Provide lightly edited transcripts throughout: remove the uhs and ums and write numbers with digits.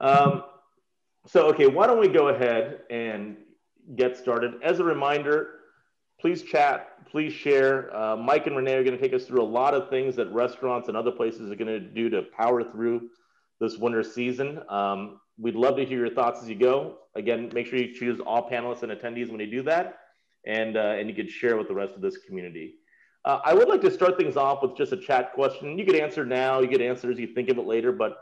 Um, okay, why don't we go ahead and get started? As a reminder, please chat, please share. Mike and Renee are going to take us through a lot of things that restaurants and other places are going to do to power through this winter season. We'd love to hear your thoughts as you go. Again, make sure you choose all panelists and attendees when you do that, and you could share with the rest of this community. I would like to start things off with just a chat question. You could answer now, you could answer as you think of it later, but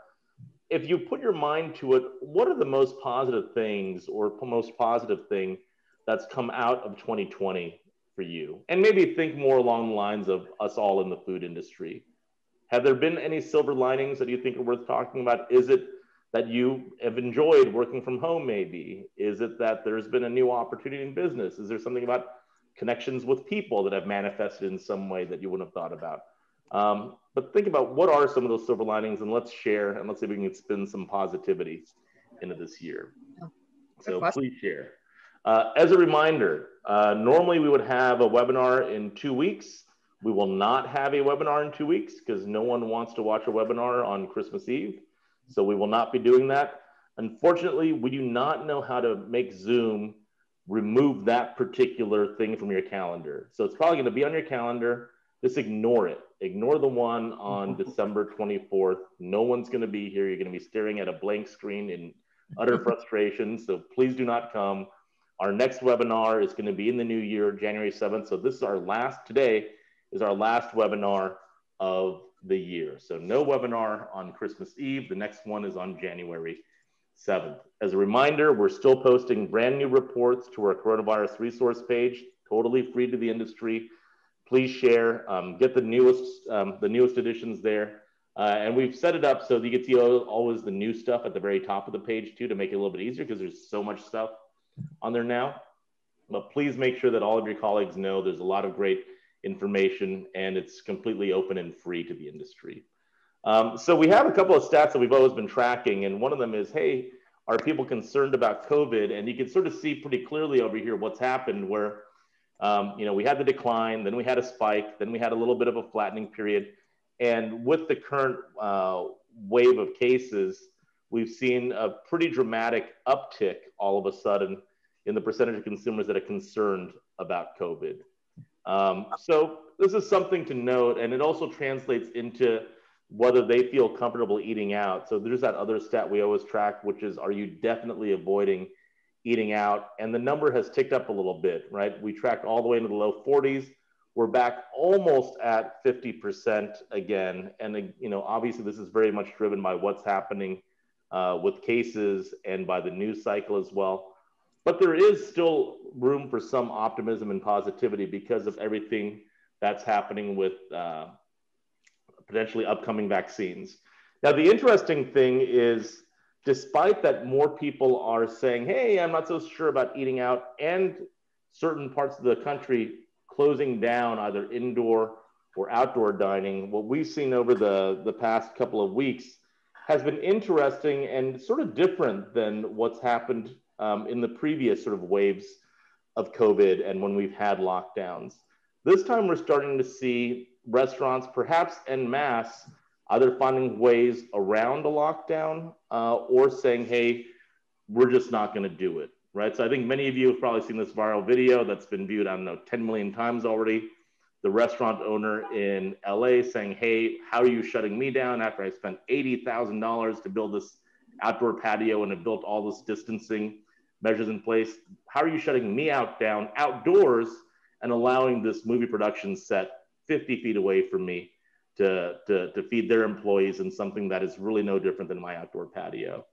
if you put your mind to it, what are the most positive things or most positive thing that's come out of 2020 for you? And maybe think more along the lines of us all in the food industry. Have there been any silver linings that you think are worth talking about? Is it that you have enjoyed working from home maybe? Is it that there's been a new opportunity in business? Is there something about connections with people that have manifested in some way that you wouldn't have thought about? But think about what are some of those silver linings, and let's share, and let's see if we can spin some positivity into this year. So please share. As a reminder, normally we would have a webinar in 2 weeks. We will not have a webinar in 2 weeks because no one wants to watch a webinar on Christmas Eve. So we will not be doing that. Unfortunately, we do not know how to make Zoom remove that particular thing from your calendar. So it's probably going to be on your calendar. Just ignore it. Ignore the one on December 24th. No one's going to be here. You're going to be staring at a blank screen in utter frustration. So please do not come. Our next webinar is going to be in the new year, January 7th. So this is our last, today is our last webinar of the year. So no webinar on Christmas Eve. The next one is on January 7th. As a reminder, we're still posting brand new reports to our coronavirus resource page, totally free to the industry. Please share, get the newest editions there. And we've set it up so that you can see always the new stuff at the very top of the page too, to make it a little bit easier because there's so much stuff on there now. But please make sure that all of your colleagues know there's a lot of great information and it's completely open and free to the industry. So we have a couple of stats that we've always been tracking, and one of them is, hey, are people concerned about COVID? And you can sort of see pretty clearly over here what's happened where we had the decline, then we had a spike, then we had a little bit of a flattening period. And with the current wave of cases, we've seen a pretty dramatic uptick all of a sudden in the percentage of consumers that are concerned about COVID. So this is something to note, and it also translates into whether they feel comfortable eating out. So there's that other stat we always track, which is, are you definitely avoiding eating out? And the number has ticked up a little bit, right? We tracked all the way into the low 40s. We're back almost at 50% again. And obviously this is very much driven by what's happening with cases and by the news cycle as well. But there is still room for some optimism and positivity because of everything that's happening with potentially upcoming vaccines. Now, the interesting thing is, despite that more people are saying, hey, I'm not so sure about eating out, and certain parts of the country closing down either indoor or outdoor dining, what we've seen over the past couple of weeks has been interesting and sort of different than what's happened in the previous sort of waves of COVID and when we've had lockdowns. This time we're starting to see restaurants, perhaps en masse, either finding ways around a lockdown or saying, hey, we're just not going to do it, right? So I think many of you have probably seen this viral video that's been viewed, I don't know, 10 million times already. The restaurant owner in LA saying, hey, how are you shutting me down after I spent $80,000 to build this outdoor patio and have built all this distancing measures in place? How are you shutting me down outdoors and allowing this movie production set 50 feet away from me to feed their employees in something that is really no different than my outdoor patio?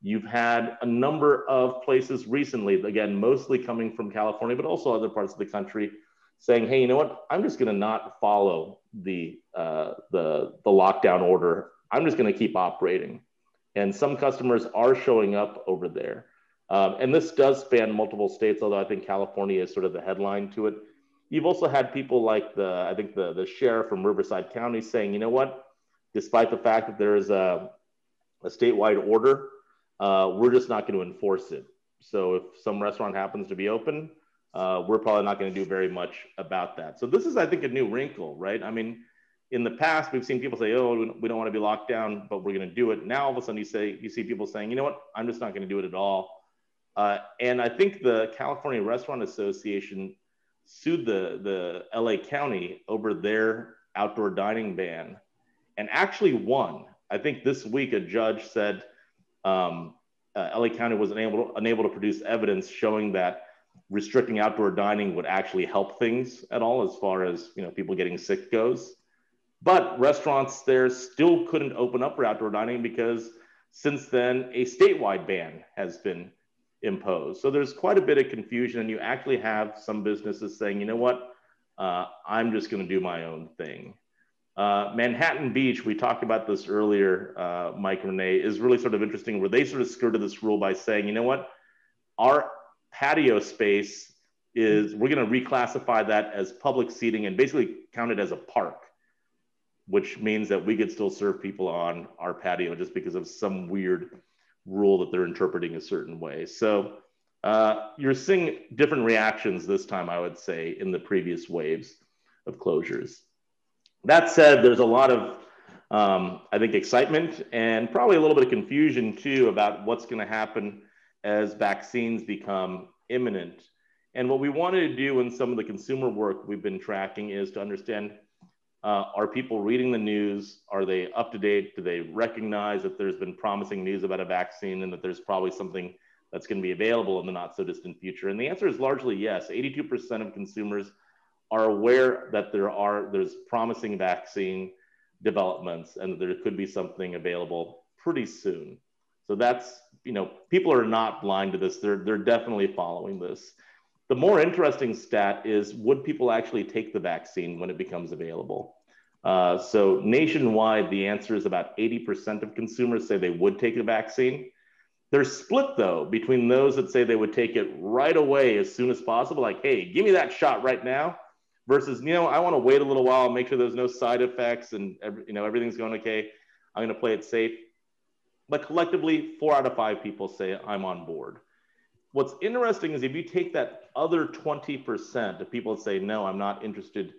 You've had a number of places recently, again, mostly coming from California, but also other parts of the country, saying, hey, you know what? I'm just going to not follow the lockdown order. I'm just going to keep operating. And some customers are showing up over there. And this does span multiple states, although I think California is sort of the headline to it. You've also had people like the sheriff from Riverside County saying, you know what? Despite the fact that there is a statewide order, we're just not going to enforce it. So if some restaurant happens to be open, we're probably not going to do very much about that. So this is, I think, a new wrinkle, right? I mean, in the past, we've seen people say, oh, we don't want to be locked down, but we're going to do it. Now, all of a sudden, you see people saying, you know what, I'm just not going to do it at all. And I think the California Restaurant Association sued the LA County over their outdoor dining ban and actually won. I think this week a judge said LA County was unable to produce evidence showing that restricting outdoor dining would actually help things at all as far as people getting sick goes. But restaurants there still couldn't open up for outdoor dining because since then a statewide ban has been imposed. So there's quite a bit of confusion, and you actually have some businesses saying, you know what, I'm just going to do my own thing. Manhattan Beach, we talked about this earlier, Mike and Renee, is really sort of interesting where they sort of skirted this rule by saying, you know what, our patio space we're going to reclassify that as public seating and basically count it as a park, which means that we could still serve people on our patio just because of some weird rule that they're interpreting a certain way. So you're seeing different reactions this time, I would say, in the previous waves of closures. That said, there's a lot of, I think, excitement and probably a little bit of confusion too about what's going to happen as vaccines become imminent. And what we wanted to do in some of the consumer work we've been tracking is to understand, are people reading the news? Are they up to date? Do they recognize that there's been promising news about a vaccine and that there's probably something that's going to be available in the not so distant future? And the answer is largely yes. 82% of consumers are aware that there's promising vaccine developments and that there could be something available pretty soon. So that's, people are not blind to this. They're definitely following this. The more interesting stat is, would people actually take the vaccine when it becomes available? So nationwide, the answer is about 80% of consumers say they would take the vaccine. They're split though, between those that say they would take it right away as soon as possible, like, hey, give me that shot right now, versus, I want to wait a little while, make sure there's no side effects and everything's going okay. I'm going to play it safe. But collectively, 4 out of 5 people say I'm on board. What's interesting is if you take that other 20% of people that say, no, I'm not interested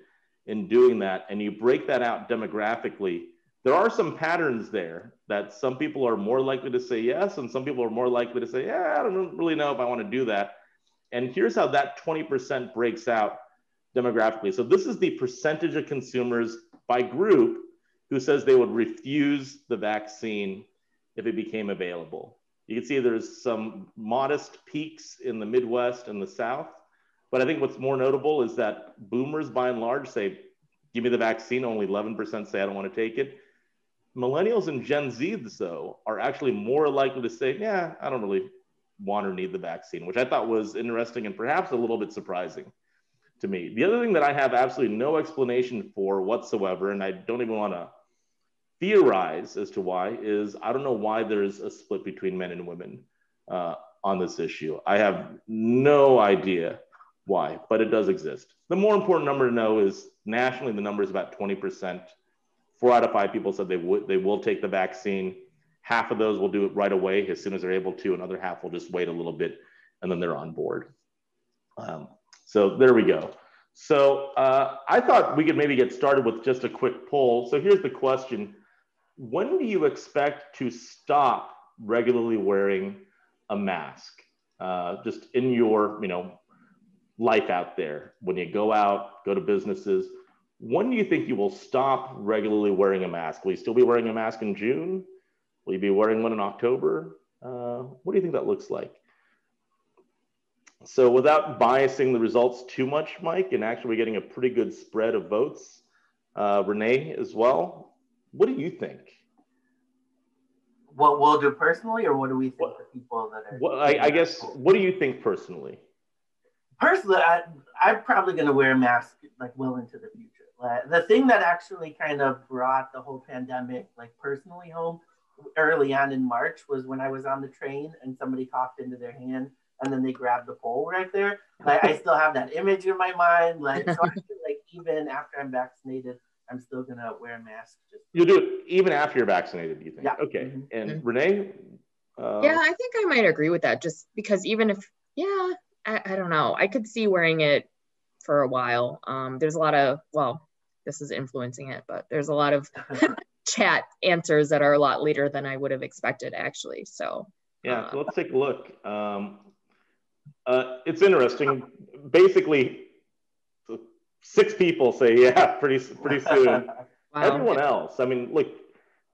in doing that, and you break that out demographically, there are some patterns there that some people are more likely to say yes, and some people are more likely to say, yeah, I don't really know if I want to do that. And here's how that 20% breaks out demographically. So this is the percentage of consumers by group who says they would refuse the vaccine if it became available. You can see there's some modest peaks in the Midwest and the South, but I think what's more notable is that boomers by and large say, give me the vaccine, only 11% say I don't want to take it. Millennials and Gen Zs though are actually more likely to say, yeah, I don't really want or need the vaccine, which I thought was interesting and perhaps a little bit surprising to me. The other thing that I have absolutely no explanation for whatsoever, and I don't even want to theorize as to why, is I don't know why there's a split between men and women on this issue. I have no idea why, but it does exist. The more important number to know is nationally, the number is about 20%. 4 out of 5 people said they will take the vaccine. Half of those will do it right away as soon as they're able to. Another half will just wait a little bit and then they're on board. So there we go. So I thought we could maybe get started with just a quick poll. So here's the question. When do you expect to stop regularly wearing a mask? Just in your life out there, when you go out, go to businesses, when do you think you will stop regularly wearing a mask? Will you still be wearing a mask in June? Will you be wearing one in October? What do you think that looks like? So without biasing the results too much, Mike, and actually getting a pretty good spread of votes, Renee as well, what do you think? What we'll do personally, or what do we think the people that are... Well, I guess, what do you think personally? Personally, I'm probably going to wear a mask like well into the future. The thing that actually kind of brought the whole pandemic like personally home early on in March was when I was on the train and somebody coughed into their hand and then they grabbed the pole right there. Like, I still have that image in my mind. Like, so I feel like even after I'm vaccinated, I'm still going to wear a mask. You'll do it even after you're vaccinated, you think? Yeah. Okay. Mm-hmm. And Renee? Yeah, I think I might agree with that, just because even if, I don't know, I could see wearing it for a while. There's a lot of, this is influencing it, but there's a lot of chat answers that are a lot later than I would have expected, actually. So yeah, so let's take a look. It's interesting. Basically, 6 people say, yeah, pretty soon. wow. Everyone else, I mean, look,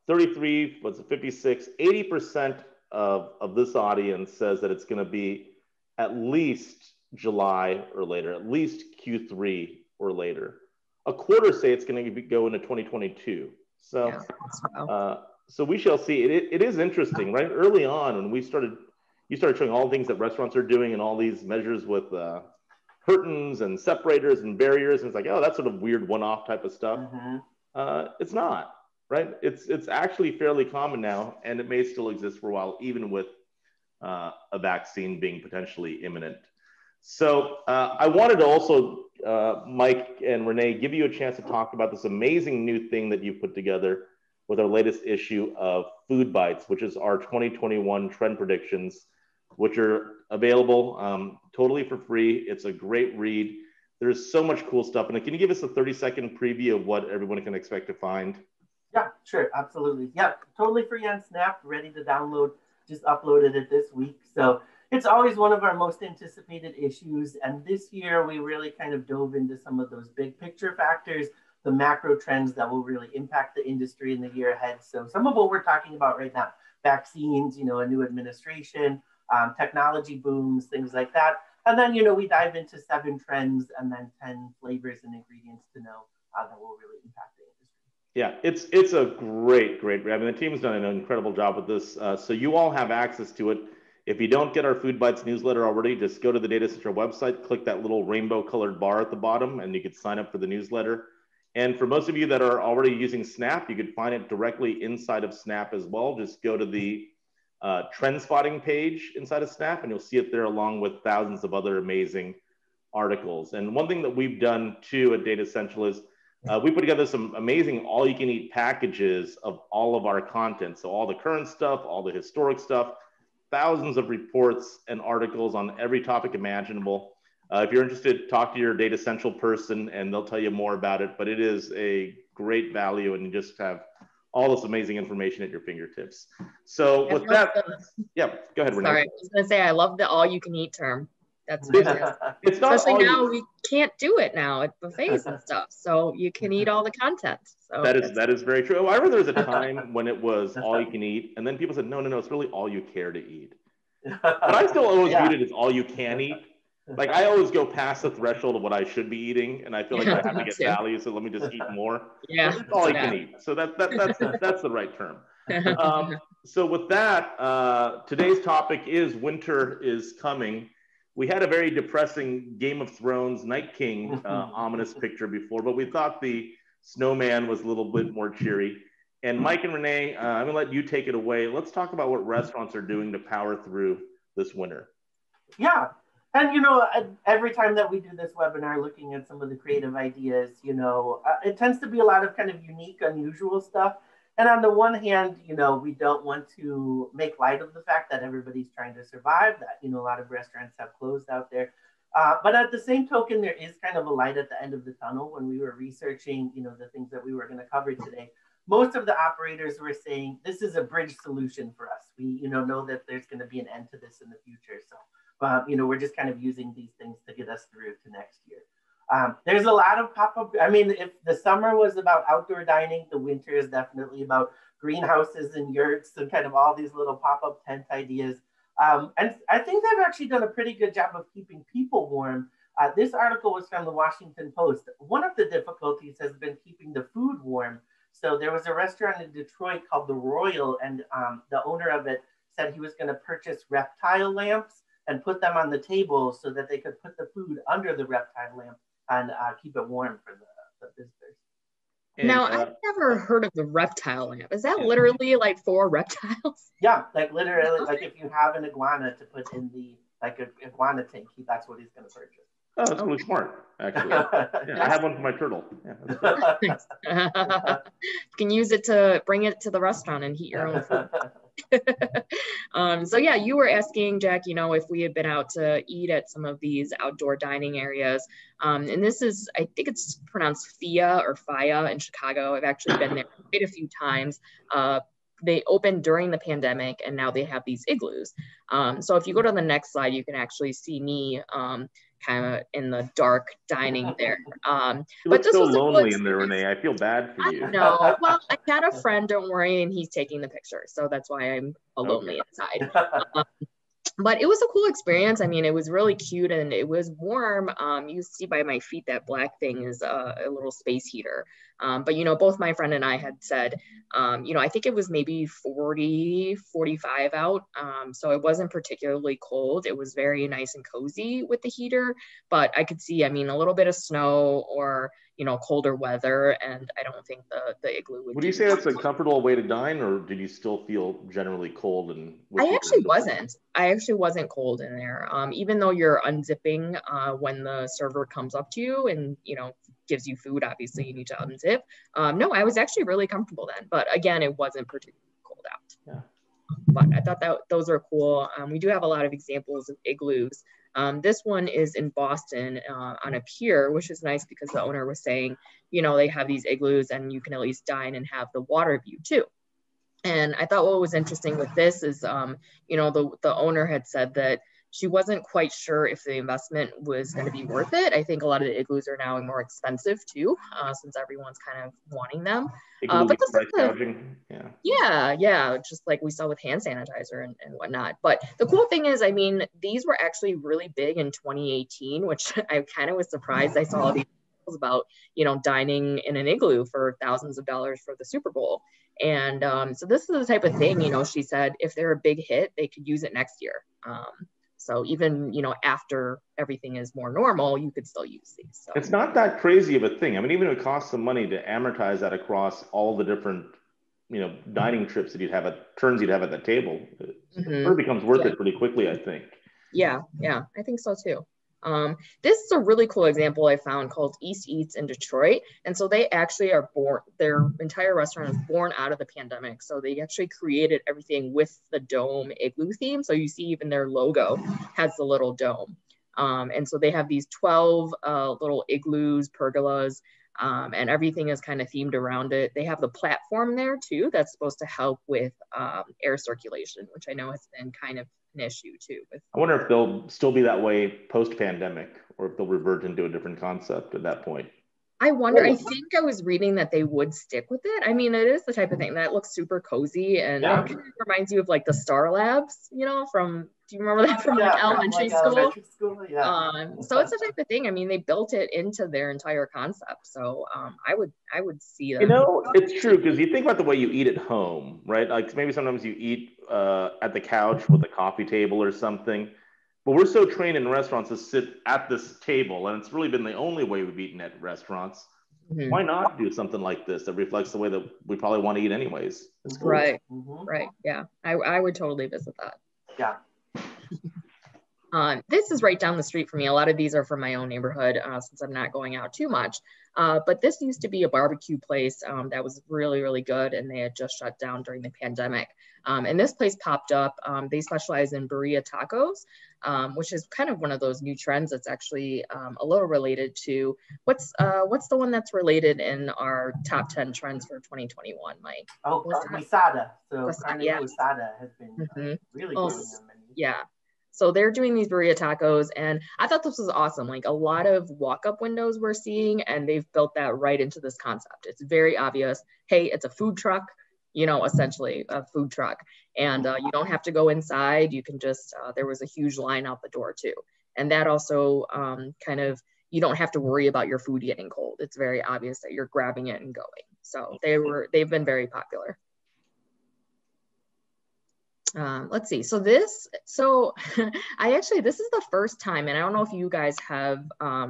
33, what's it, 56, 80% of this audience says that it's going to be at least July or later, at least Q3 or later. A quarter say it's going to go into 2022. So, Yeah, wow. So we shall see. It is interesting, right? Early on, when you started showing all the things that restaurants are doing and all these measures with curtains and separators and barriers, and it's like, oh, that's sort of weird one-off type of stuff. It's not, right? It's actually fairly common now, and it may still exist for a while, even with a vaccine being potentially imminent. So I wanted to also, Mike and Renee, give you a chance to talk about this amazing new thing that you put together with our latest issue of Food Bites, which is our 2021 trend predictions, which are available totally for free. It's a great read. There's so much cool stuff. And can you give us a 30-second preview of what everyone can expect to find? Yeah, sure, absolutely. Yeah, totally free on Snap, ready to download. Just uploaded it this week. So it's always one of our most anticipated issues. And this year, we really kind of dove into some of those big picture factors, the macro trends that will really impact the industry in the year ahead. So some of what we're talking about right now, vaccines, a new administration, technology booms, things like that. And then, we dive into 7 trends and then 10 flavors and ingredients to know that will really impact the industry. Yeah, it's a great read. I mean, the team's done an incredible job with this. So you all have access to it. If you don't get our Food Bites newsletter already, just go to the Datassential website, click that little rainbow colored bar at the bottom, and you can sign up for the newsletter. And for most of you that are already using Snap, you could find it directly inside of Snap as well. Just go to the trend spotting page inside of Snap, and you'll see it there along with thousands of other amazing articles. And one thing that we've done too at Datassential is we put together some amazing all-you-can-eat packages of all of our content. So all the current stuff, all the historic stuff, thousands of reports and articles on every topic imaginable. If you're interested, talk to your Datassential person and they'll tell you more about it. But it is a great value, and you just have all this amazing information at your fingertips. So with that, yeah, go ahead, Renee. Sorry, I was going to say, I love the all-you-can-eat term. That's fantastic. It's not especially now we can't do it now at buffets and stuff, so you can eat all the content. So that is very true. I remember there was a time when it was all you can eat, and then people said, no, it's really all you care to eat. But I still always viewed it as all you can eat. Like I always go past the threshold of what I should be eating, and I feel like I have to get value, so let me just eat more. Yeah, it's all you can eat. So that's the right term. So with that, today's topic is winter is coming. We had a very depressing Game of Thrones Night King ominous picture before, but we thought the snowman was a little bit more cheery. And Mike and Renee, I'm gonna let you take it away. Let's talk about what restaurants are doing to power through this winter. Yeah, and every time that we do this webinar, looking at some of the creative ideas, it tends to be a lot of kind of unique, unusual stuff. And on the one hand, we don't want to make light of the fact that everybody's trying to survive, that, a lot of restaurants have closed out there. But at the same token, there is kind of a light at the end of the tunnel. When we were researching, the things that we were going to cover today, most of the operators were saying, this is a bridge solution for us. We, know that there's going to be an end to this in the future. So, we're just kind of using these things to get us through to next year. There's a lot of pop-up. I mean, if the summer was about outdoor dining, the winter is definitely about greenhouses and yurts and kind of all these little pop-up tent ideas. And I think they've actually done a pretty good job of keeping people warm. This article was from the Washington Post. One of the difficulties has been keeping the food warm. So there was a restaurant in Detroit called The Royal, and the owner of it said he was going to purchase reptile lamps and put them on the table so that they could put the food under the reptile lamp and keep it warm for the visitors. Now, I've never heard of the reptile lamp. Is that literally like for reptiles? Yeah, like literally, like if you have an iguana to put in the, like an iguana tank, that's what he's going to purchase. Oh, that's really smart, actually. Yeah, I have one for my turtle. Yeah, you can use it to bring it to the restaurant and heat your own food. So yeah, you were asking, Jack, you know, if we had been out to eat at some of these outdoor dining areas. And this is, I think it's pronounced FIA or FIA in Chicago. I've actually been there quite a few times. They opened during the pandemic, and now they have these igloos. So if you go to the next slide, you can actually see me kind of in the dark dining there. You look so lonely in there, Renee. I feel bad for you. No, well, I had a friend, don't worry, and he's taking the picture. So that's why I'm lonely inside. But it was a cool experience. I mean, it was really cute and it was warm. You see by my feet, that black thing is a little space heater. But, you know, both my friend and I had said, you know, I think it was maybe 40, 45 out. So it wasn't particularly cold. It was very nice and cozy with the heater, but I could see, I mean, a little bit of snow or, you know, colder weather. And I don't think the igloo would. Would you say that's a comfortable way to dine, or did you still feel generally cold? And I actually wasn't cold in there. Even though you're unzipping when the server comes up to you and, you know, gives you food, obviously you need to unzip. No, I was actually really comfortable then, but again, it wasn't particularly cold out. Yeah. But I thought that those are cool. We do have a lot of examples of igloos. This one is in Boston on a pier, which is nice because the owner was saying, you know, they have these igloos and you can at least dine and have the water view too. And I thought what was interesting with this is, you know, the owner had said that she wasn't quite sure if the investment was going to be worth it. I think a lot of the igloos are now more expensive too, since everyone's kind of wanting them. But this is yeah, just like we saw with hand sanitizer and whatnot. But the cool thing is, I mean, these were actually really big in 2018, which I kind of was surprised. I saw these about, you know, dining in an igloo for thousands of dollars for the Super Bowl. And so this is the type of thing, you know, she said, if they're a big hit, they could use it next year. So even, you know, after everything is more normal, you could still use these. So. It's not that crazy of a thing. I mean, even if it costs some money to amortize that across all the different, you know, dining trips that you'd have turns you'd have at the table, it becomes worth it pretty quickly, I think. Yeah, I think so too. This is a really cool example I found called East Eats in Detroit. And so they actually are born, their entire restaurant is born out of the pandemic. So they actually created everything with the dome igloo theme. So you see even their logo has the little dome. And so they have these 12 little igloos, pergolas, and everything is kind of themed around it. They have the platform there too that's supposed to help with air circulation, which I know has been kind of an issue too. I wonder if they'll still be that way post-pandemic, or if they'll revert into a different concept at that point. I wonder, I think I was reading that they would stick with it. I mean, it is the type of thing that looks super cozy, and it kind of reminds you of like the Star Labs, you know, do you remember that from like elementary school? So it's the type of thing. I mean, they built it into their entire concept. So I would see that. You know, it's true, because you think about the way you eat at home, right? Like maybe sometimes you eat at the couch with a coffee table or something. But we're so trained in restaurants to sit at this table, and it's really been the only way we've eaten at restaurants. Why not do something like this that reflects the way that we probably want to eat anyways? It's cool. Right. Yeah, I would totally visit that. Yeah. This is right down the street for me. A lot of these are from my own neighborhood since I'm not going out too much. But this used to be a barbecue place that was really, really good, and they had just shut down during the pandemic. And this place popped up. They specialize in burrito tacos, which is kind of one of those new trends that's actually a little related to what's the one that's related in our top 10 trends for 2021, Mike? Oh, asada. So asada has been really good. Yeah. So they're doing these burrito tacos, and I thought this was awesome. Like a lot of walk-up windows we're seeing, and they've built that right into this concept. It's very obvious. Hey, it's a food truck, you know, essentially a food truck. And you don't have to go inside. You can just, there was a huge line out the door too. And that also kind of, you don't have to worry about your food getting cold. It's very obvious that you're grabbing it and going. So they've been very popular. Let's see. So this is the first time, and I don't know if you guys have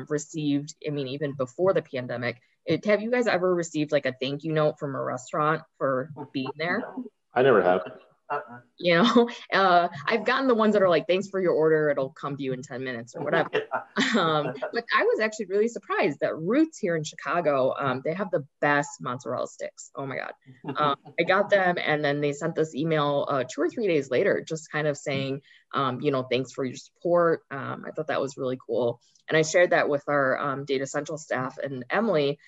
received, I mean, even before the pandemic, have you guys ever received like a thank you note from a restaurant for being there? I never have. You know, I've gotten the ones that are like, thanks for your order, it'll come to you in 10 minutes or whatever. But I was actually really surprised that Roots here in Chicago, they have the best mozzarella sticks. Oh my God. I got them, and then they sent this email 2 or 3 days later, just kind of saying, you know, thanks for your support. I thought that was really cool. And I shared that with our Datassential staff, and Emily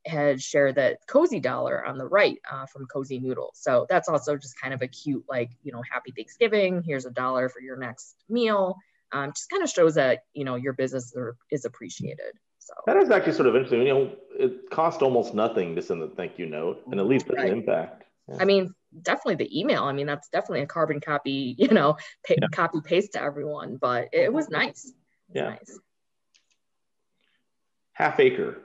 had shared that Cozy Dollar on the right from Cozy Noodle. So that's also just kind of a cute, like, you know, happy Thanksgiving. Here's $1 for your next meal. Just kind of shows that, you know, your business is appreciated. So that is actually sort of interesting. You know, it cost almost nothing to send the thank you note, and at least that's an impact. Yeah. I mean, definitely the email. I mean, that's definitely a carbon copy, you know, copy paste to everyone, but it was nice. Nice. Half Acre.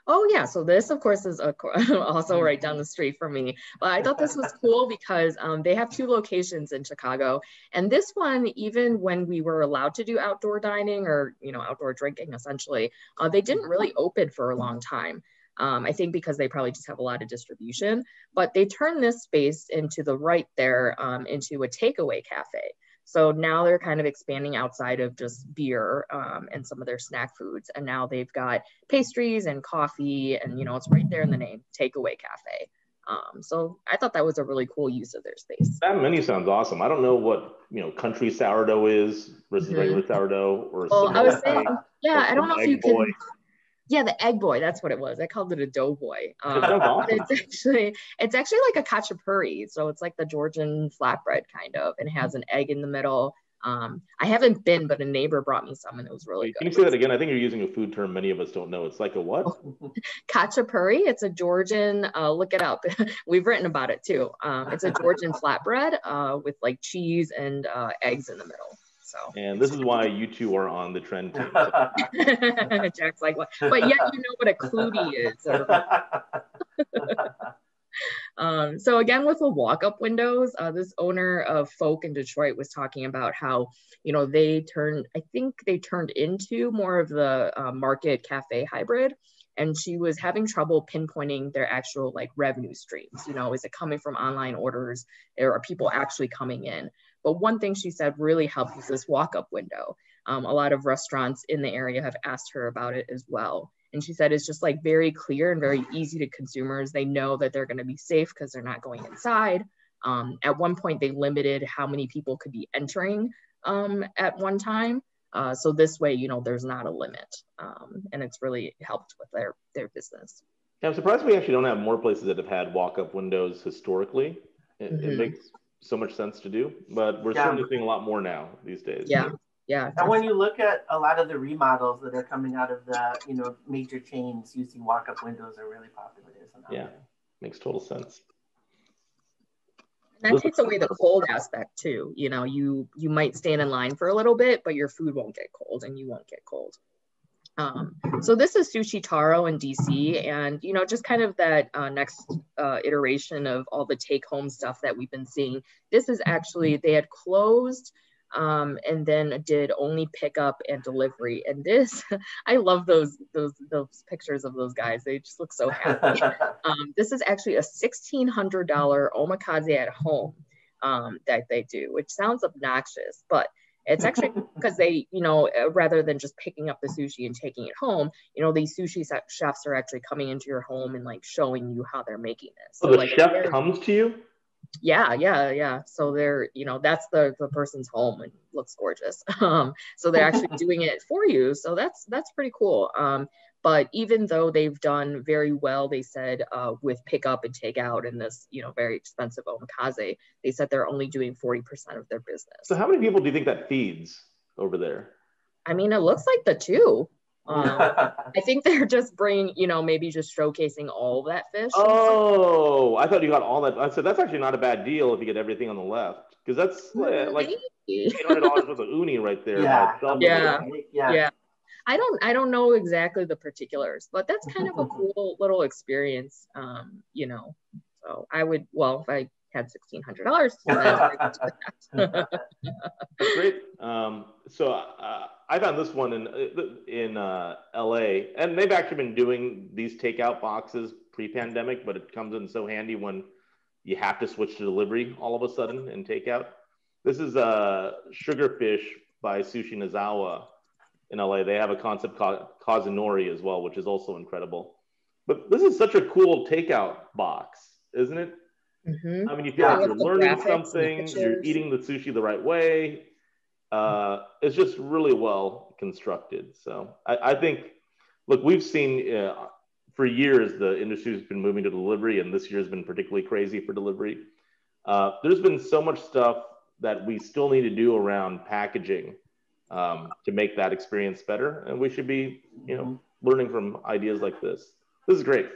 Oh yeah, so this of course is also right down the street from me. But I thought this was cool because they have 2 locations in Chicago, and this one, even when we were allowed to do outdoor dining or, you know, outdoor drinking, essentially, they didn't really open for a long time. I think because they probably just have a lot of distribution, but they turned this space into the right there into a takeaway cafe. So now they're kind of expanding outside of just beer and some of their snack foods. And now they've got pastries and coffee, and, you know, it's right there in the name, Takeaway Cafe. So I thought that was a really cool use of their space. That menu sounds awesome. I don't know what, you know, country sourdough is versus regular sourdough, or I was saying, yeah, I don't know if you can. Yeah, the egg boy, that's what it was. I called it a doughboy. Awesome. It's actually like a khachapuri. So it's like the Georgian flatbread kind of, and has an egg in the middle. I haven't been, but a neighbor brought me some and it was really good. Can you say that again? I think you're using a food term many of us don't know. It's like a what? Khachapuri. It's a Georgian, look it up. We've written about it too. It's a Georgian flatbread with like cheese and eggs in the middle. So. And this is why you 2 are on the trend team. So. Jack's like, what? But yet you know what a clootie is. So again, with the walk-up windows, this owner of Folk in Detroit was talking about how, you know, I think they turned into more of the market cafe hybrid. And she was having trouble pinpointing their actual like revenue streams. You know, is it coming from online orders, or are people actually coming in? But one thing she said really helped was this walk-up window. A lot of restaurants in the area have asked her about it as well. And she said it's just like very clear and very easy to consumers. They know that they're going to be safe because they're not going inside. At one point, they limited how many people could be entering at one time. So this way, you know, there's not a limit. And it's really helped with their business. Yeah, I'm surprised we actually don't have more places that have had walk-up windows historically. It makes so much sense to do, but we're certainly seeing a lot more now these days. Yeah. And when you look at a lot of the remodels that are coming out of the, you know, major chains, using walk-up windows are really popular. Yeah, makes total sense. And that takes away the cold aspect too. You know, you might stand in line for a little bit, but your food won't get cold and you won't get cold. So this is Sushi Taro in DC, and, you know, just kind of that next iteration of all the take-home stuff that we've been seeing. This is actually, they had closed and then did only pickup and delivery. And this, I love those pictures of those guys. They just look so happy. This is actually a $1,600 omakase at home that they do, which sounds obnoxious, but it's actually because they, you know, rather than just picking up the sushi and taking it home, you know, these sushi chefs are actually coming into your home and like showing you how they're making this. So the chef comes to you? Yeah. So they're, you know, that's the person's home and looks gorgeous. So they're actually doing it for you. So that's pretty cool. But even though they've done very well, they said with pickup and takeout and this, you know, very expensive omakase, they said they're only doing 40% of their business. So how many people do you think that feeds over there? I mean, it looks like the 2. I think they're just bringing, you know, maybe just showcasing all that fish. Oh, I thought you got all that. I said that's actually not a bad deal if you get everything on the left, because that's like $800 with a uni right there. Yeah. I don't know exactly the particulars, but that's kind of a cool little experience, you know. So I would, well, if I had $1,600, that's great. So I found this one in LA, and they've actually been doing these takeout boxes pre-pandemic, but it comes in so handy when you have to switch to delivery all of a sudden and takeout. This is Sugarfish by Sushi Nozawa in LA. They have a concept called Kazunori as well, which is also incredible. But this is such a cool takeout box, isn't it? Mm-hmm. I mean, you feel like you're learning something, you're eating the sushi the right way. It's just really well constructed. So I think, look, we've seen for years the industry has been moving to delivery, and this year has been particularly crazy for delivery. There's been so much stuff that we still need to do around packaging to make that experience better, and we should be, learning from ideas like this. This is great.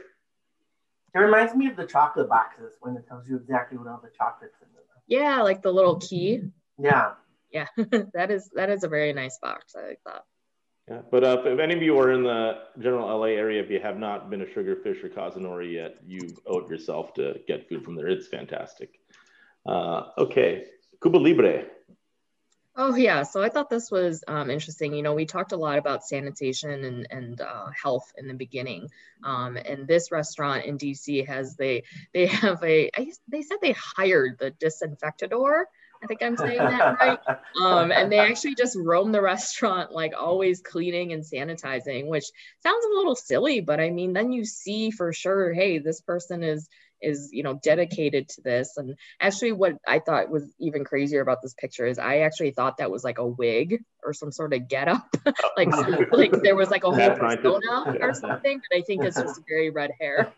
It reminds me of the chocolate boxes when it tells you exactly what all the chocolates in them. Yeah, like the little key. Yeah. Yeah, that is a very nice box. I like that. Yeah, but if any of you are in the general LA area, if you have not been to Sugarfish or Kazunori yet, you owe it yourself to get food from there. It's fantastic. Okay, Cuba Libre. Oh yeah, so I thought this was interesting. We talked a lot about sanitation and health in the beginning, and this restaurant in DC they have they said they hired the disinfectador. I think I'm saying that right. And they actually just roam the restaurant, like always cleaning and sanitizing, which sounds a little silly, but I mean, then you see for sure, hey, this person is dedicated to this. And actually what I thought was even crazier about this picture is I actually thought that was like a wig or some sort of getup. like there was like a whole persona or something, but I think it's just very red hair.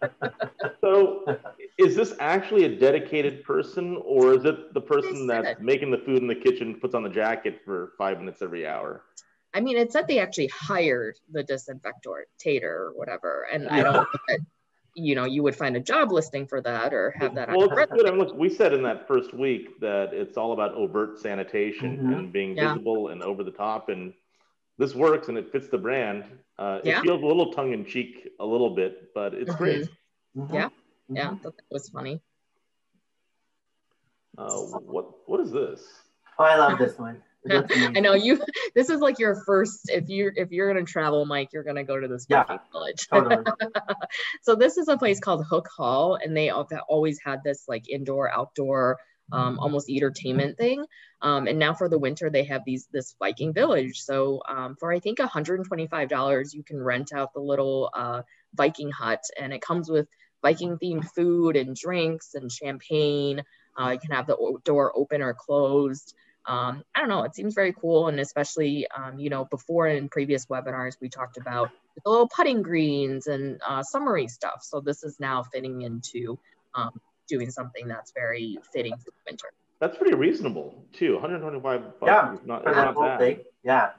So is this actually a dedicated person, or is it the person that's making the food in the kitchen, puts on the jacket for 5 minutes every hour? I mean, it said they actually hired the disinfectator or whatever. And I don't know that you would find a job listing for that or have that. Well, it's good. I mean, look, we said in that first week that it's all about overt sanitation and being visible and over the top. And this works and it fits the brand. It feels a little tongue in cheek a little bit, but it's great. Yeah. Yeah. That was funny. What is this? Oh, I love this one. I know this is like your first, if you're going to travel, Mike, you're going to go to this village. Totally. So this is a place called Hook Hall, and they always had this like indoor, outdoor, almost entertainment thing. And now for the winter, they have this Viking village. So for I think $125, you can rent out the little Viking hut, and it comes with Viking themed food and drinks and champagne. You can have the door open or closed. I don't know, it seems very cool. And especially, before in previous webinars, we talked about the little putting greens and summery stuff. So this is now fitting into doing something that's very fitting for the winter. That's pretty reasonable too. $125. Yeah, not bad. Thing. Yeah.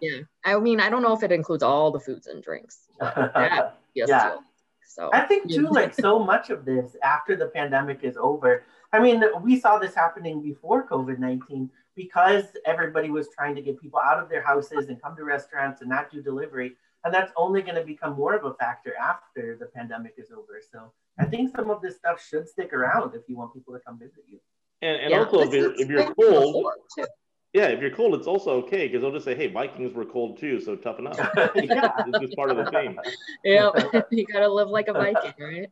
I mean, I don't know if it includes all the foods and drinks. Yeah. So I think too, like so much of this after the pandemic is over. I mean, we saw this happening before COVID-19 because everybody was trying to get people out of their houses and come to restaurants and not do delivery. And that's only going to become more of a factor after the pandemic is over. So I think some of this stuff should stick around if you want people to come visit you. And also, if you're cold, if you're cold, it's also okay because they'll just say, hey, Vikings were cold too, so toughen up. It's just part of the theme. Yeah, you got to live like a Viking, right?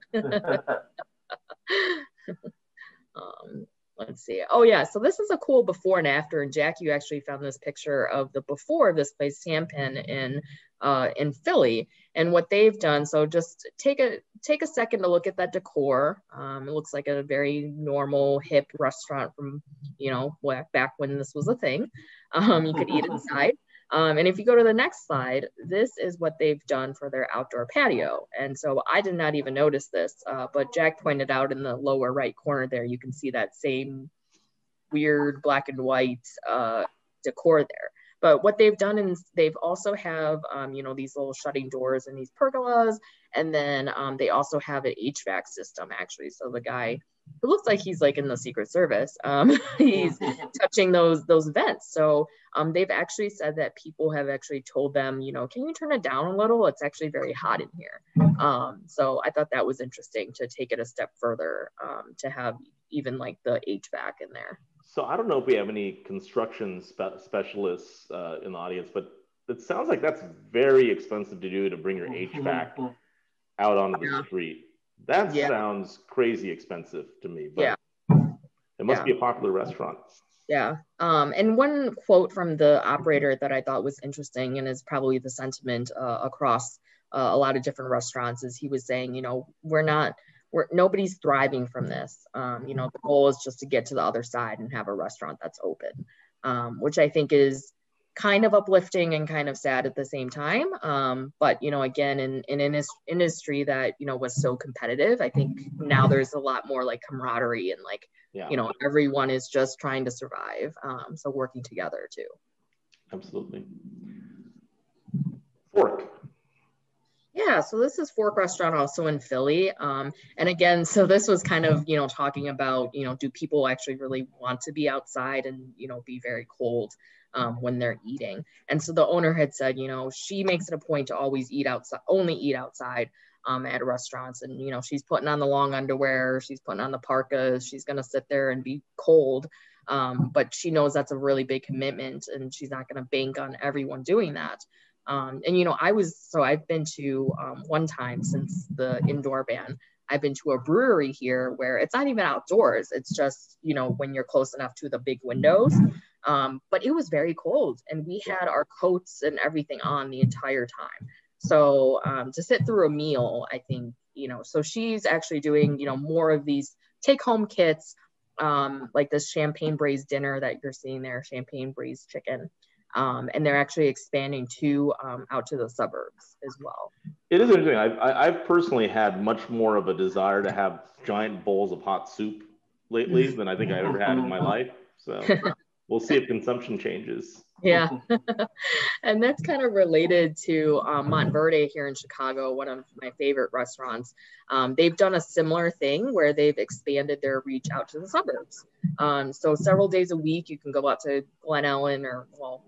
Let's see. Oh yeah, so this is a cool before and after. And Jack, you actually found this picture of the before of this place, Sampan in Philly, and what they've done. So just take a second to look at that decor. It looks like a very normal, hip restaurant from back when this was a thing. You could eat inside. And if you go to the next slide, this is what they've done for their outdoor patio. And so I did not even notice this, but Jack pointed out in the lower right corner there, you can see that same weird black and white decor there. But what they've done is they've also have, these little shutting doors and these pergolas. And then they also have an HVAC system actually. So the guy, it looks like he's like in the Secret Service. He's touching those vents. So they've actually said that people have actually told them, can you turn it down a little? It's actually very hot in here. So I thought that was interesting to take it a step further, to have even like the HVAC in there. So I don't know if we have any construction specialists in the audience, but it sounds like that's very expensive to do, to bring your HVAC out onto the street. That sounds crazy expensive to me. But It must be a popular restaurant. Yeah. And one quote from the operator that I thought was interesting and is probably the sentiment across a lot of different restaurants is he was saying, you know, nobody's thriving from this. You know, the goal is just to get to the other side and have a restaurant that's open, which I think is kind of uplifting and kind of sad at the same time. But, you know, again, in an industry that, you know, was so competitive, I think now there's a lot more like camaraderie and like, you know, everyone is just trying to survive. So working together too. Absolutely. Fork. Yeah, so this is Fork Restaurant also in Philly. And again, so this was kind of, you know, talking about, you know, do people actually really want to be outside and, you know, be very cold when they're eating? And so the owner had said, you know, she makes it a point to always eat outside, only eat outside at restaurants. And, you know, she's putting on the long underwear, she's putting on the parkas, she's going to sit there and be cold. But she knows that's a really big commitment and she's not going to bank on everyone doing that. And, you know, I've been to one time since the indoor ban, I've been to a brewery here where it's not even outdoors. It's just, you know, when you're close enough to the big windows. But it was very cold and we had our coats and everything on the entire time. So to sit through a meal, I think, you know, so she's actually doing, you know, more of these take home kits, like this champagne braised dinner that you're seeing there, champagne braised chicken. And they're actually expanding out to the suburbs as well. It is interesting. I've personally had much more of a desire to have giant bowls of hot soup lately than I think I ever had in my life. So we'll see if consumption changes. Yeah. And that's kind of related to Montverde here in Chicago, one of my favorite restaurants. They've done a similar thing where they've expanded their reach out to the suburbs. So several days a week, you can go out to Glen Ellen or, well,